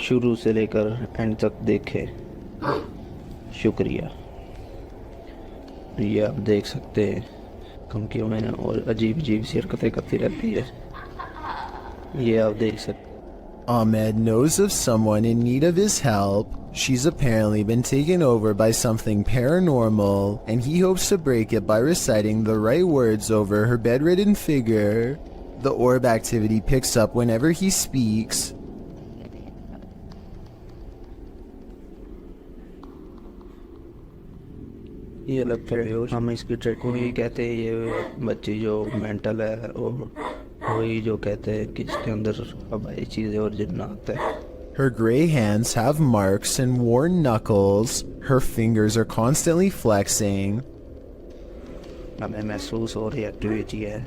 शुरू से लेकर एंड तक देखे। शुक्रिया। ये आप देख सकते हैं धमकियों में और अजीब अजीब सी हरकतें करती रहती है। ये आप देख सकते। Ahmed knows of someone in need of his help. She's apparently been taken over by something paranormal, and he hopes to break it by reciting the right words over her bedridden figure. The orb activity picks up whenever he speaks. ये अलग है, हम इसकी trade को ही कहते हैं। ये बच्ची जो मेंटल है और वही जो कहते हैं कि इसके अंदर हवाई चीज़ें और जिन्नात है। Her gray hands have marks and worn knuckles. Her fingers are constantly flexing. हमें महसूस हो रही एक्टिविटी है।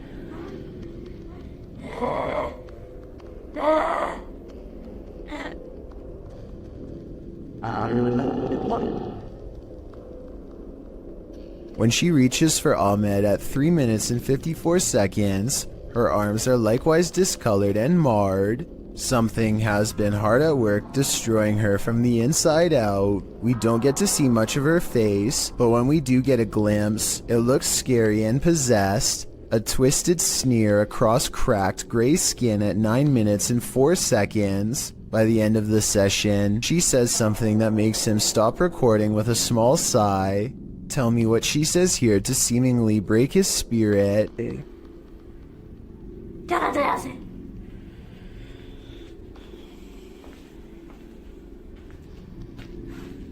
When she reaches for Ahmed at 3 minutes and 54 seconds, her arms are likewise discolored and marred. Something has been hard at work destroying her from the inside out. We don't get to see much of her face, but when we do get a glimpse, it looks scary and possessed. A twisted sneer across cracked gray skin at 9 minutes and 4 seconds. By the end of the session, she says something that makes him stop recording with a small sigh. Tell me what she says here to seemingly break his spirit.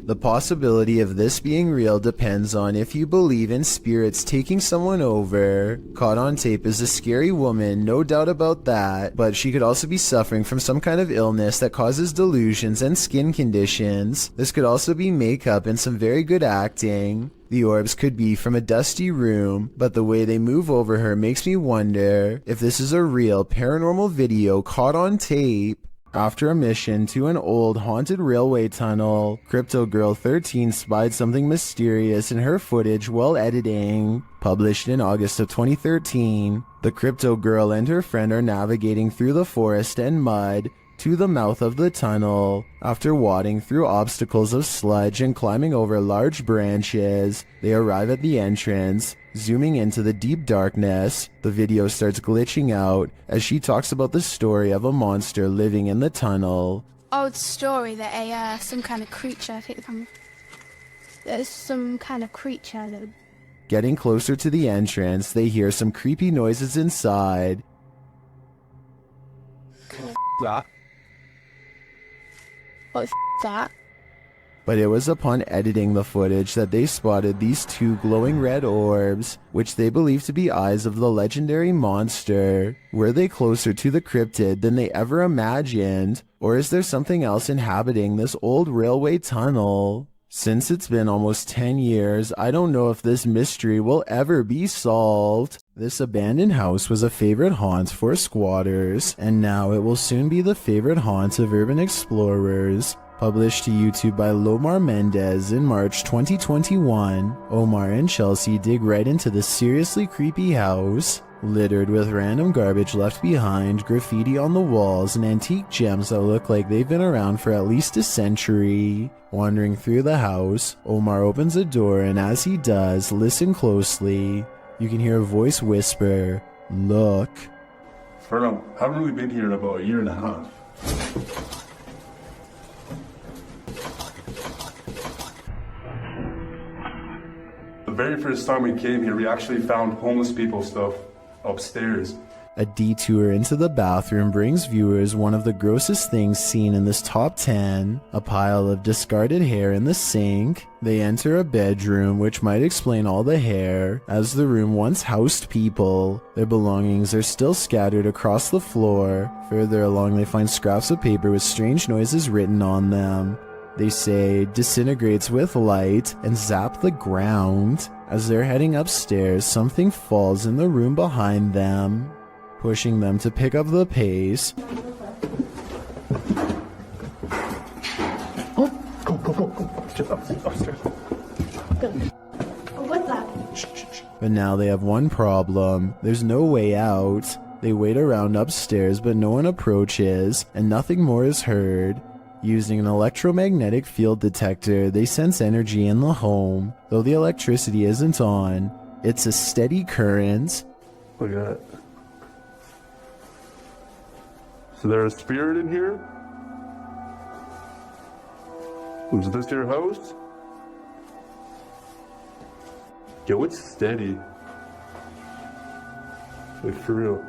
The possibility of this being real depends on if you believe in spirits taking someone over. Caught on tape is a scary woman, no doubt about that, but she could also be suffering from some kind of illness that causes delusions and skin conditions. This could also be makeup and some very good acting. The orbs could be from a dusty room, but the way they move over her makes me wonder if this is a real paranormal video caught on tape. After a mission to an old haunted railway tunnel, Crypto Girl 13 spied something mysterious in her footage while editing. Published in August of 2013, the Crypto Girl and her friend are navigating through the forest and mud to the mouth of the tunnel. After wading through obstacles of sludge and climbing over large branches, they arrive at the entrance. Zooming into the deep darkness, the video starts glitching out as she talks about the story of a monster living in the tunnel. Old story that some kind of creature, I think there's some kind of creature that... Getting closer to the entrance, they hear some creepy noises inside. that? What the that? But it was upon editing the footage that they spotted these two glowing red orbs, which they believe to be eyes of the legendary monster. Were they closer to the cryptid than they ever imagined? Or is there something else inhabiting this old railway tunnel? Since it's been almost 10 years, I don't know if this mystery will ever be solved. This abandoned house was a favorite haunt for squatters, and now it will soon be the favorite haunt of urban explorers. Published to YouTube by Lomar Mendez in March 2021, Omar and Chelsea dig right into this seriously creepy house, littered with random garbage left behind, graffiti on the walls, and antique gems that look like they've been around for at least a century. Wandering through the house, Omar opens a door, and as he does, listen closely. You can hear a voice whisper, "Look." Furlong, haven't really been here in about a year and a half. The very first time we came here, we actually found homeless people stuff upstairs. A detour into the bathroom brings viewers one of the grossest things seen in this top 10, a pile of discarded hair in the sink. They enter a bedroom, which might explain all the hair, as the room once housed people. Their belongings are still scattered across the floor. Further along, they find scraps of paper with strange noises written on them. They say, "disintegrates with light," and zap the ground. As they're heading upstairs, something falls in the room behind them, pushing them to pick up the pace. Oh, go. Just upstairs. What's that? But now they have one problem. There's no way out. They wait around upstairs, but no one approaches, and nothing more is heard. Using an electromagnetic field detector, they sense energy in the home. Though the electricity isn't on, it's a steady current. Look at that. So there's a spirit in here? Was this your house? Yo, it's steady. Like, for real.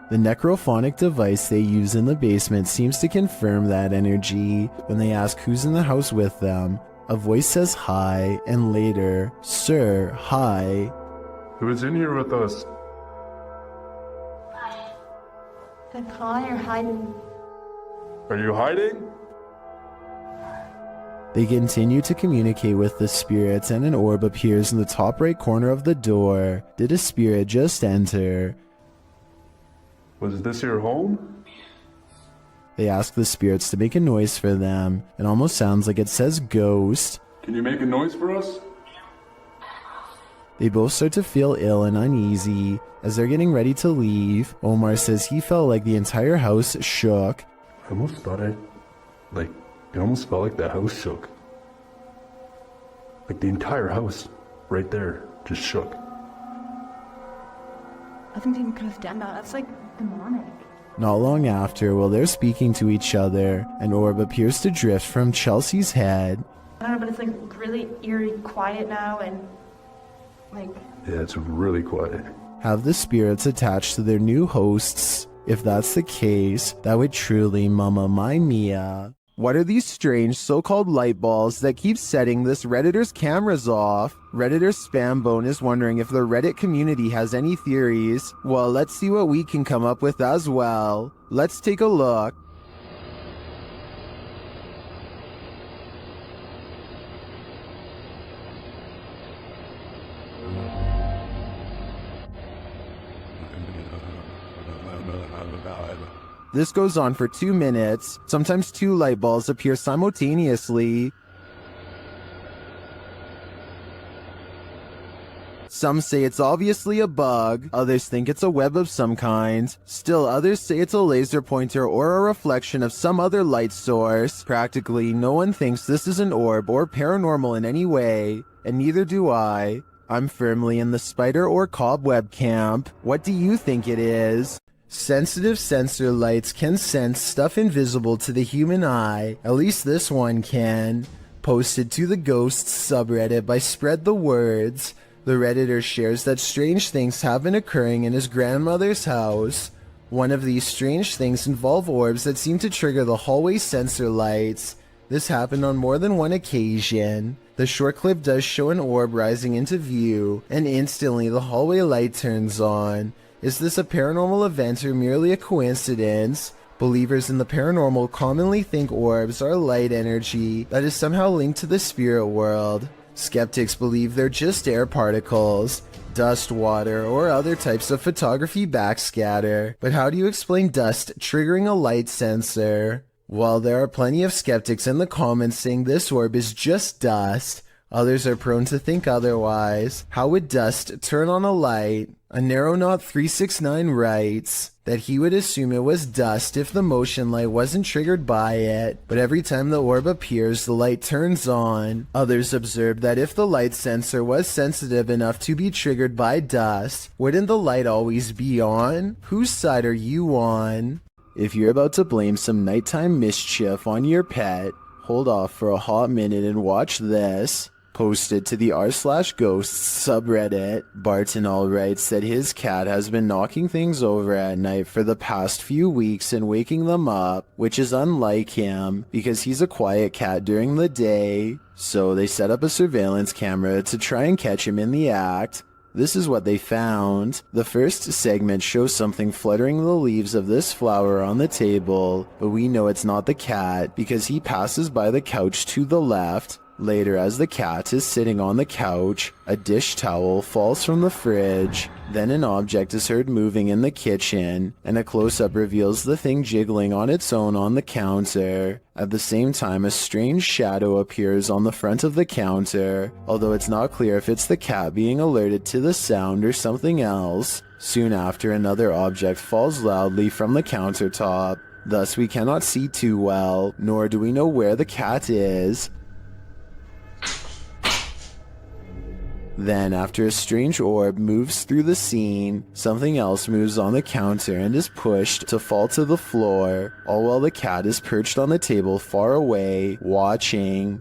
The necrophonic device they use in the basement seems to confirm that energy. When they ask who's in the house with them, a voice says hi, and later, "Sir, hi." Who is in here with us? The cry or hiding. Are you hiding? They continue to communicate with the spirits, and an orb appears in the top right corner of the door. Did a spirit just enter? Was this your home? They ask the spirits to make a noise for them. It almost sounds like it says ghost. Can you make a noise for us? They both start to feel ill and uneasy. As they're getting ready to leave, Omar says he felt like the entire house shook. I almost thought it almost felt like the house shook. Like the entire house, right there, just shook. I think people could have done that. That's like demonic. Not long after, while they're speaking to each other, an orb appears to drift from Chelsea's head. I don't know, but it's like really eerie quiet now and like... Yeah, it's really quiet. Have the spirits attached to their new hosts? If that's the case, that would truly Mamma Mia. What are these strange so-called light balls that keep setting this Redditor's cameras off? Redditor Spambone is wondering if the Reddit community has any theories. Well, let's see what we can come up with as well. Let's take a look. This goes on for 2 minutes. Sometimes 2 light balls appear simultaneously. Some say it's obviously a bug, others think it's a web of some kind. Still others say it's a laser pointer or a reflection of some other light source. Practically no one thinks this is an orb or paranormal in any way, and neither do I. I'm firmly in the spider or cobweb camp. What do you think it is? Sensitive sensor lights can sense stuff invisible to the human eye. At least this one can. Posted to the Ghosts subreddit by Spread the Words, the Redditor shares that strange things have been occurring in his grandmother's house. One of these strange things involve orbs that seem to trigger the hallway sensor lights. This happened on more than one occasion. The short clip does show an orb rising into view, and instantly the hallway light turns on. Is this a paranormal event or merely a coincidence? Believers in the paranormal commonly think orbs are light energy that is somehow linked to the spirit world. Skeptics believe they're just air particles, dust, water, or other types of photography backscatter. But how do you explain dust triggering a light sensor? While there are plenty of skeptics in the comments saying this orb is just dust, others are prone to think otherwise. How would dust turn on a light? Aneronaut369 writes that he would assume it was dust if the motion light wasn't triggered by it, but every time the orb appears, the light turns on. Others observe that if the light sensor was sensitive enough to be triggered by dust, wouldn't the light always be on? Whose side are you on? If you're about to blame some nighttime mischief on your pet, hold off for a hot minute and watch this. Posted to the r/ghosts subreddit, Bartonall writes that his cat has been knocking things over at night for the past few weeks and waking them up, which is unlike him because he's a quiet cat during the day. So they set up a surveillance camera to try and catch him in the act. This is what they found. The first segment shows something fluttering the leaves of this flower on the table, but we know it's not the cat because he passes by the couch to the left. Later, as the cat is sitting on the couch, a dish towel falls from the fridge. Then an object is heard moving in the kitchen, and a close-up reveals the thing jiggling on its own on the counter. At the same time, a strange shadow appears on the front of the counter, although it's not clear if it's the cat being alerted to the sound or something else. Soon after, another object falls loudly from the countertop. Thus, we cannot see too well, nor do we know where the cat is. Then, after a strange orb moves through the scene, something else moves on the counter and is pushed to fall to the floor, all while the cat is perched on the table far away, watching.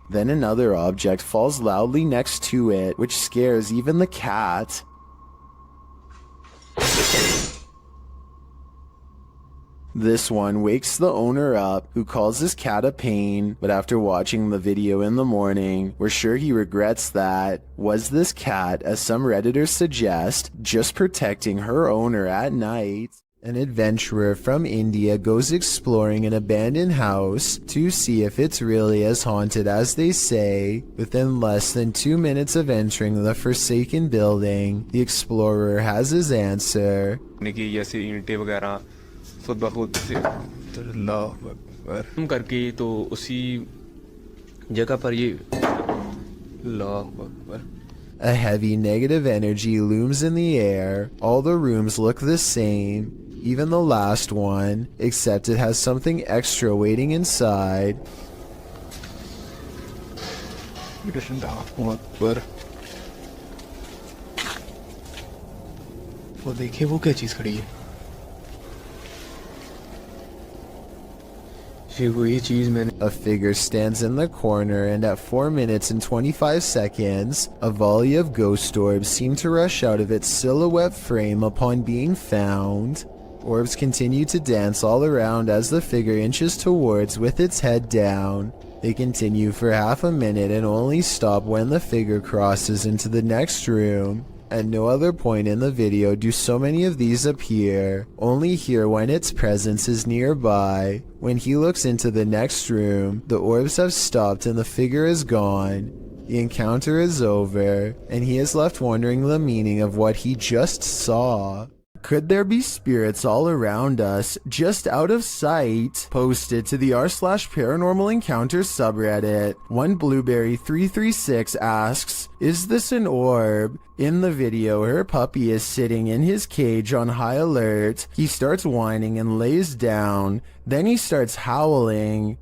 Then another object falls loudly next to it, which scares even the cat. This one wakes the owner up, who calls his cat a pain, but after watching the video in the morning, we're sure he regrets that. Was this cat, as some Redditors suggest, just protecting her owner at night? An adventurer from India goes exploring an abandoned house to see if it's really as haunted as they say. Within less than 2 minutes of entering the forsaken building, the explorer has his answer. करके तो उसी जगह पर ये A heavy negative energy looms in the air. All the rooms look the same, even the last one, except it has something extra waiting inside. वो देखिए वो क्या चीज खड़ी है A figure stands in the corner, and at 4 minutes and 25 seconds, a volley of ghost orbs seem to rush out of its silhouette frame upon being found. Orbs continue to dance all around as the figure inches towards with its head down. They continue for half a minute and only stop when the figure crosses into the next room. At no other point in the video do so many of these appear, only here when its presence is nearby. When he looks into the next room, the orbs have stopped and the figure is gone. The encounter is over, and he is left wondering the meaning of what he just saw. Could there be spirits all around us, just out of sight? Posted to the r/paranormal encounters subreddit. One Blueberry336 asks, is this an orb? In the video, her puppy is sitting in his cage on high alert. He starts whining and lays down. Then he starts howling.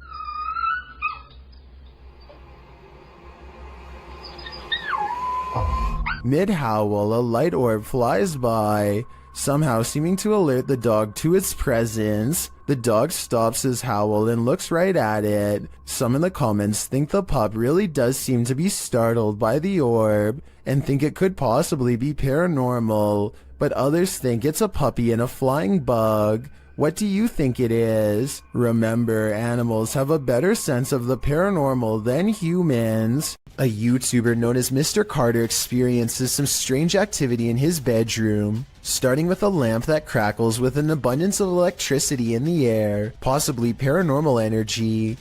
Mid-howl, a light orb flies by, somehow seeming to alert the dog to its presence. The dog stops his howl and looks right at it. Some in the comments think the pup really does seem to be startled by the orb and think it could possibly be paranormal, but others think it's a puppy and a flying bug. What do you think it is? Remember, animals have a better sense of the paranormal than humans. A YouTuber known as Mr. Carter experiences some strange activity in his bedroom, starting with a lamp that crackles with an abundance of electricity in the air, possibly paranormal energy.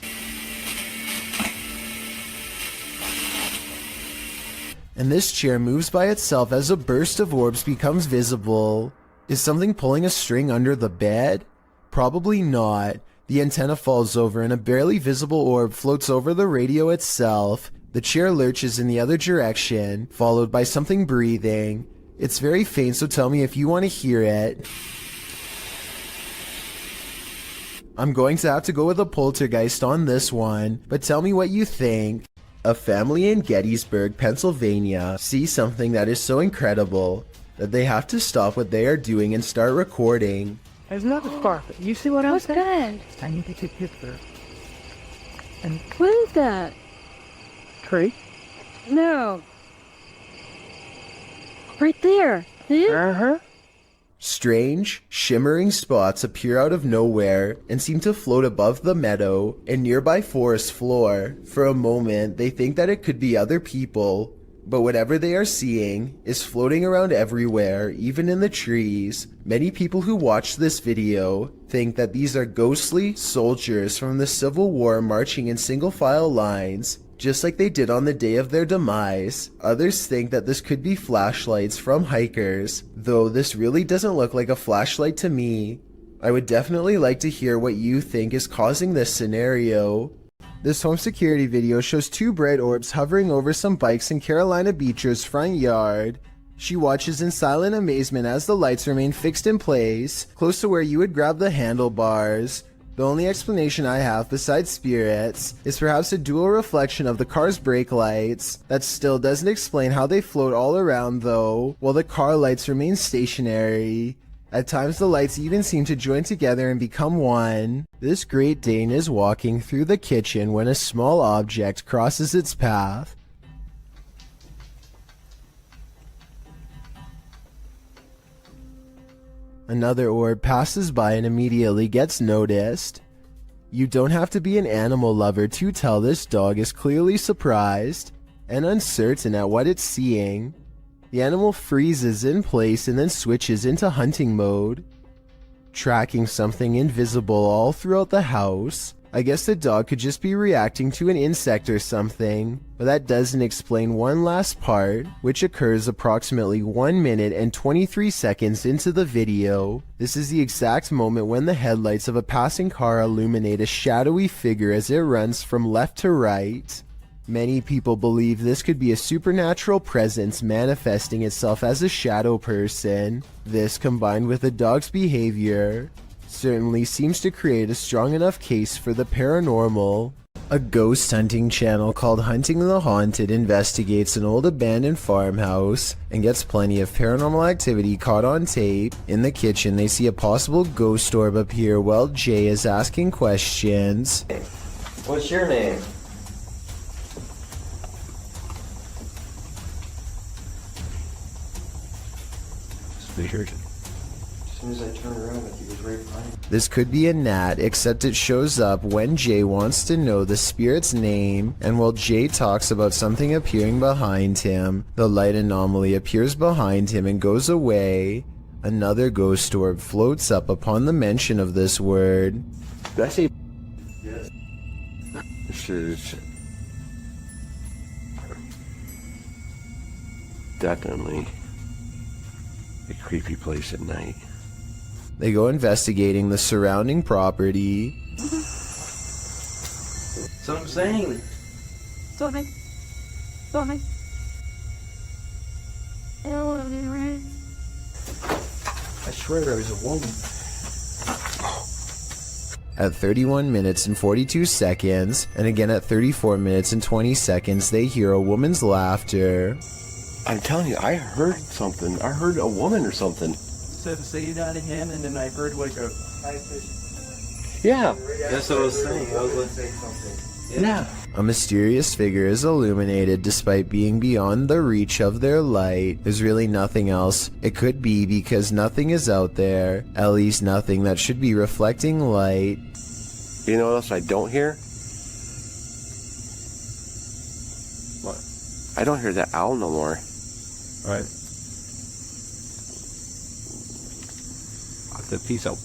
And this chair moves by itself as a burst of orbs becomes visible. Is something pulling a string under the bed? Probably not. The antenna falls over and a barely visible orb floats over the radio itself. The chair lurches in the other direction, followed by something breathing. It's very faint, so tell me if you want to hear it. I'm going to have to go with a poltergeist on this one, but tell me what you think. A family in Gettysburg, Pennsylvania, sees something that is so incredible that they have to stop what they are doing and start recording. There's another scarf. You see what I'm What's saying? good? I need to take a picture. And What is that? tree. No. Right there. Uh-huh. Strange, shimmering spots appear out of nowhere and seem to float above the meadow and nearby forest floor. For a moment, they think that it could be other people, but whatever they are seeing is floating around everywhere, even in the trees. Many people who watch this video think that these are ghostly soldiers from the Civil War marching in single file lines, just like they did on the day of their demise. Others think that this could be flashlights from hikers, though this really doesn't look like a flashlight to me. I would definitely like to hear what you think is causing this scenario. This home security video shows two bright orbs hovering over some bikes in Carolina Beecher's front yard. She watches in silent amazement as the lights remain fixed in place, close to where you would grab the handlebars. The only explanation I have besides spirits is perhaps a dual reflection of the car's brake lights. That still doesn't explain how they float all around though, while the car lights remain stationary. At times the lights even seem to join together and become one. This Great Dane is walking through the kitchen when a small object crosses its path. Another orb passes by and immediately gets noticed. You don't have to be an animal lover to tell this dog is clearly surprised and uncertain at what it's seeing. The animal freezes in place and then switches into hunting mode, tracking something invisible all throughout the house. I guess the dog could just be reacting to an insect or something, but that doesn't explain one last part, which occurs approximately 1 minute and 23 seconds into the video. This is the exact moment when the headlights of a passing car illuminate a shadowy figure as it runs from left to right. Many people believe this could be a supernatural presence manifesting itself as a shadow person. This, combined with the dog's behavior, certainly seems to create a strong enough case for the paranormal. A ghost hunting channel called Hunting the Haunted investigates an old abandoned farmhouse and gets plenty of paranormal activity caught on tape. In the kitchen, they see a possible ghost orb appear while Jay is asking questions. What's your name? As soon as I turned around, he was right behind me. This could be a gnat, except it shows up when Jay wants to know the spirit's name, and while Jay talks about something appearing behind him, the light anomaly appears behind him and goes away. Another ghost orb floats up upon the mention of this word. Did I say yes? This is definitely a creepy place at night. They go investigating the surrounding property. So I'm saying. Sorry. Sorry. I swear there was a woman. At 31 minutes and 42 seconds, and again at 34 minutes and 20 seconds, they hear a woman's laughter. I'm telling you, I heard something. I heard a woman or something. Say that again, and then I heard like a high pitch. Yeah, that's what I was saying. I was going to say something. Yeah. A mysterious figure is illuminated despite being beyond the reach of their light. There's really nothing else it could be because nothing is out there, at least nothing that should be reflecting light. You know what else I don't hear? What? I don't hear that owl no more. Right. Peace out.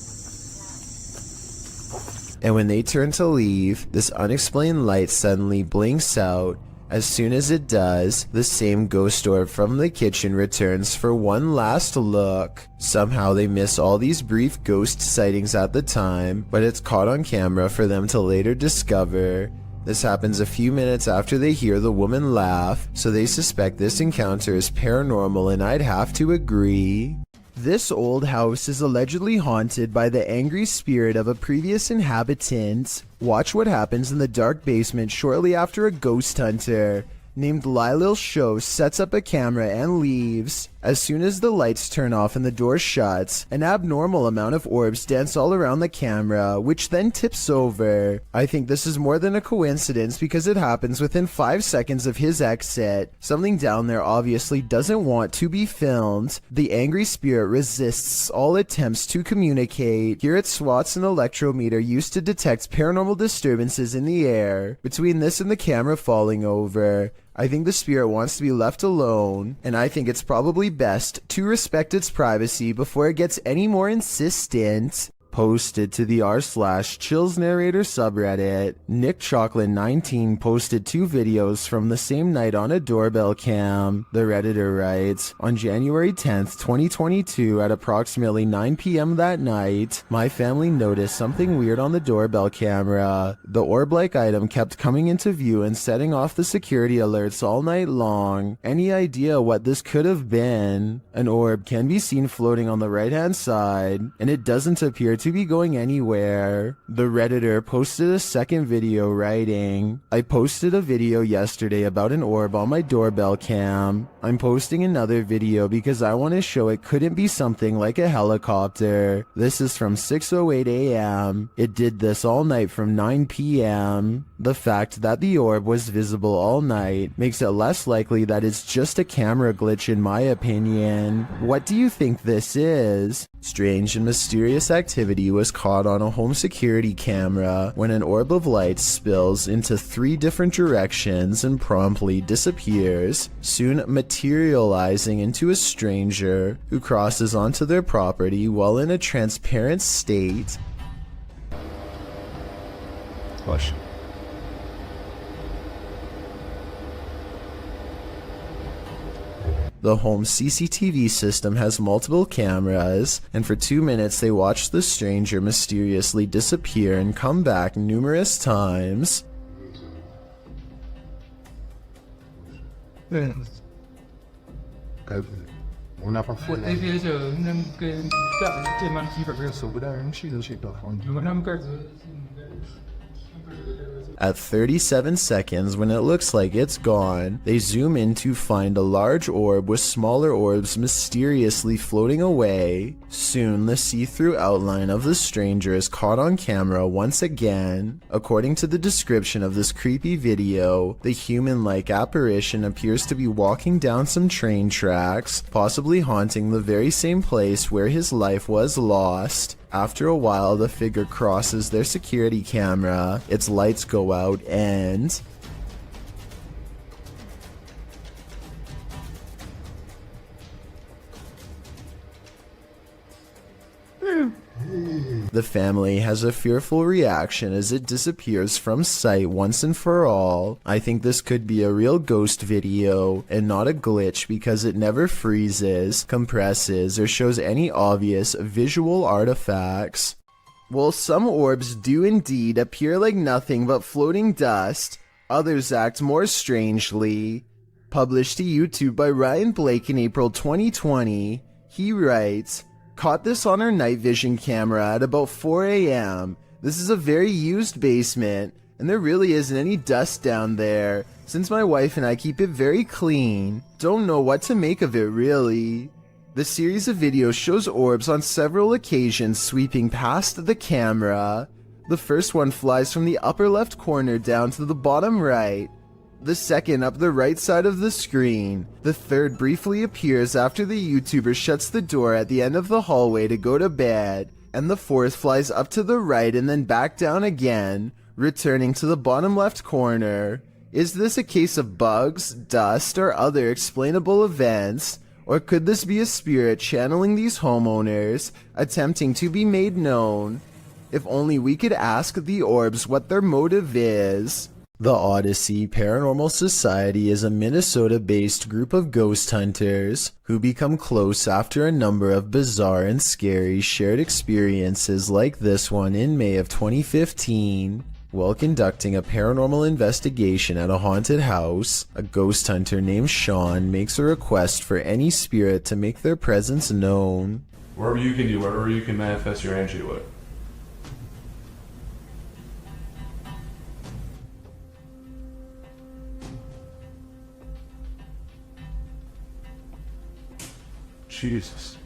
And when they turn to leave, this unexplained light suddenly blinks out. As soon as it does, the same ghost orb from the kitchen returns for one last look. Somehow they miss all these brief ghost sightings at the time, but it's caught on camera for them to later discover. This happens a few minutes after they hear the woman laugh, so they suspect this encounter is paranormal, and I'd have to agree. This old house is allegedly haunted by the angry spirit of a previous inhabitant. Watch what happens in the dark basement shortly after a ghost hunter named Lylil Show sets up a camera and leaves. As soon as the lights turn off and the door shuts, an abnormal amount of orbs dance all around the camera, which then tips over. I think this is more than a coincidence because it happens within 5 seconds of his exit. Something down there obviously doesn't want to be filmed. The angry spirit resists all attempts to communicate. Here it swats an electrometer used to detect paranormal disturbances in the air. Between this and the camera falling over, I think the spirit wants to be left alone, and I think it's probably best to respect its privacy before it gets any more insistent. posted to the r/chills narrator subreddit. Nick Chocolate 19 posted 2 videos from the same night on a doorbell cam. The redditor writes, on January 10th, 2022 at approximately 9 p.m. that night, my family noticed something weird on the doorbell camera. The orb-like item kept coming into view and setting off the security alerts all night long. Any idea what this could have been? An orb can be seen floating on the right-hand side, and it doesn't appear to be going anywhere. The redditor posted a second video writing, I posted a video yesterday about an orb on my doorbell cam. I'm posting another video because I want to show it couldn't be something like a helicopter. This is from 6:08 a.m. It did this all night from 9 p.m. The fact that the orb was visible all night makes it less likely that it's just a camera glitch in my opinion. What do you think this is? Strange and mysterious activity was caught on a home security camera when an orb of light spills into 3 different directions and promptly disappears, soon materializing into a stranger who crosses onto their property while in a transparent state. Hush. The home CCTV system has multiple cameras, and for 2 minutes they watched the stranger mysteriously disappear and come back numerous times. On n'a pas foutu. At 37 seconds, when it looks like it's gone, they zoom in to find a large orb with smaller orbs mysteriously floating away. Soon, the see-through outline of the stranger is caught on camera once again. According to the description of this creepy video, the human-like apparition appears to be walking down some train tracks, possibly haunting the very same place where his life was lost. After a while, the figure crosses their security camera, its lights go out, and the family has a fearful reaction as it disappears from sight once and for all. I think this could be a real ghost video and not a glitch because it never freezes, compresses, or shows any obvious visual artifacts. While some orbs do indeed appear like nothing but floating dust, others act more strangely. Published to YouTube by Ryan Blake in April 2020, he writes, caught this on our night vision camera at about 4 a.m. This is a very used basement, and there really isn't any dust down there, since my wife and I keep it very clean. Don't know what to make of it really. The series of videos shows orbs on several occasions sweeping past the camera. The first one flies from the upper left corner down to the bottom right. The second up the right side of the screen. The third briefly appears after the YouTuber shuts the door at the end of the hallway to go to bed. And the fourth flies up to the right and then back down again, returning to the bottom left corner. Is this a case of bugs, dust, or other explainable events? Or could this be a spirit channeling these homeowners, attempting to be made known? If only we could ask the orbs what their motive is. The Odyssey Paranormal Society is a Minnesota-based group of ghost hunters who become close after a number of bizarre and scary shared experiences like this one in May of 2015. While conducting a paranormal investigation at a haunted house, a ghost hunter named Sean makes a request for any spirit to make their presence known. Wherever you can do, wherever you can manifest your energy with. Jesus.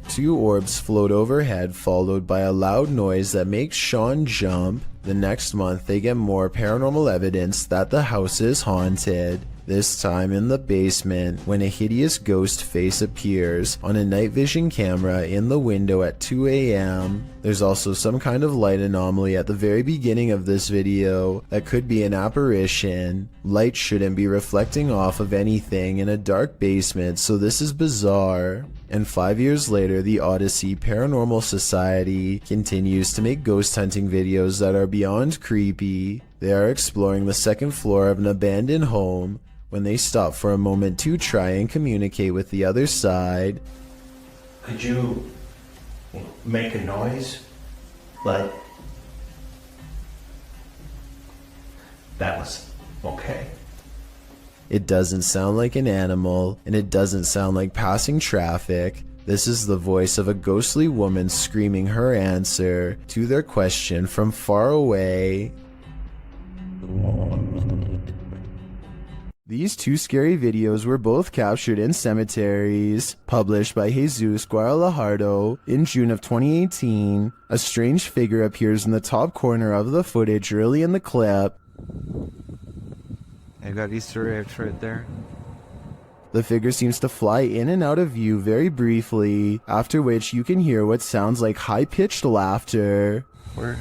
2 orbs float overhead, followed by a loud noise that makes Sean jump. The next month, they get more paranormal evidence that the house is haunted. this time in the basement when a hideous ghost face appears on a night vision camera in the window at 2 a.m. There's also some kind of light anomaly at the very beginning of this video that could be an apparition. Light shouldn't be reflecting off of anything in a dark basement, so this is bizarre. And 5 years later, the Odyssey Paranormal Society continues to make ghost hunting videos that are beyond creepy. They are exploring the second floor of an abandoned home when they stop for a moment to try and communicate with the other side. Could you make a noise? Like that was okay. It doesn't sound like an animal, and it doesn't sound like passing traffic. This is the voice of a ghostly woman screaming her answer to their question from far away. These two scary videos were both captured in cemeteries. Published by Jesus Guadalajardo in June of 2018, a strange figure appears in the top corner of the footage early in the clip. I got Easter eggs right there. The figure seems to fly in and out of view very briefly, after which you can hear what sounds like high-pitched laughter. Where?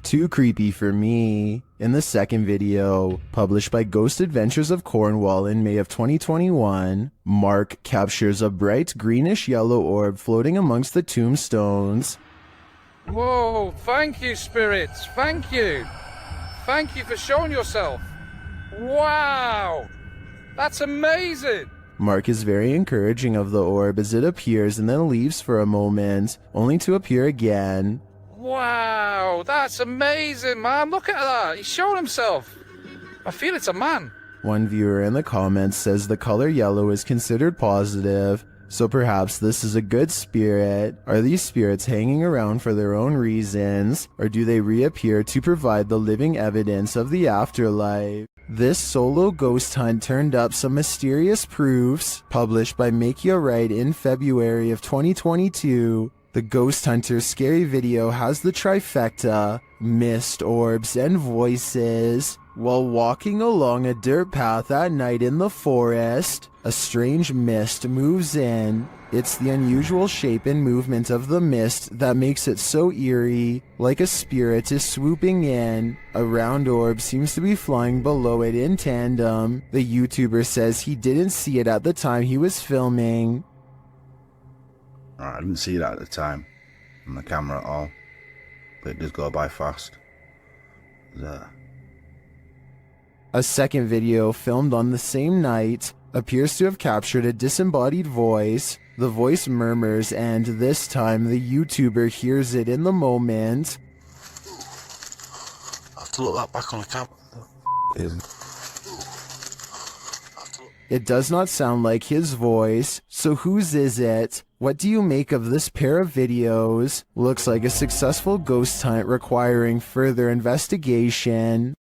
Too creepy for me. In the second video, published by Ghost Adventures of Cornwall in May of 2021, Mark captures a bright greenish-yellow orb floating amongst the tombstones. Whoa, thank you, spirits, thank you. Thank you for showing yourself. Wow, that's amazing. Mark is very encouraging of the orb as it appears and then leaves for a moment, only to appear again. Wow, that's amazing, man. Look at that. He's showing himself. I feel it's a man. One viewer in the comments says the color yellow is considered positive, so perhaps this is a good spirit. Are these spirits hanging around for their own reasons, or do they reappear to provide the living evidence of the afterlife? This solo ghost hunt turned up some mysterious proofs, published by Macleod in February of 2022. The Ghost Hunter's scary video has the trifecta, mist, orbs, and voices. While walking along a dirt path at night in the forest, a strange mist moves in. It's the unusual shape and movement of the mist that makes it so eerie, like a spirit is swooping in. A round orb seems to be flying below it in tandem. The YouTuber says he didn't see it at the time he was filming. I didn't see that at the time on the camera at all, but it does go by fast. A second video filmed on the same night appears to have captured a disembodied voice. The voice murmurs, and this time the YouTuber hears it in the moment. I have to look that back on the camera. It does not sound like his voice, so whose is it? What do you make of this pair of videos? Looks like a successful ghost hunt requiring further investigation.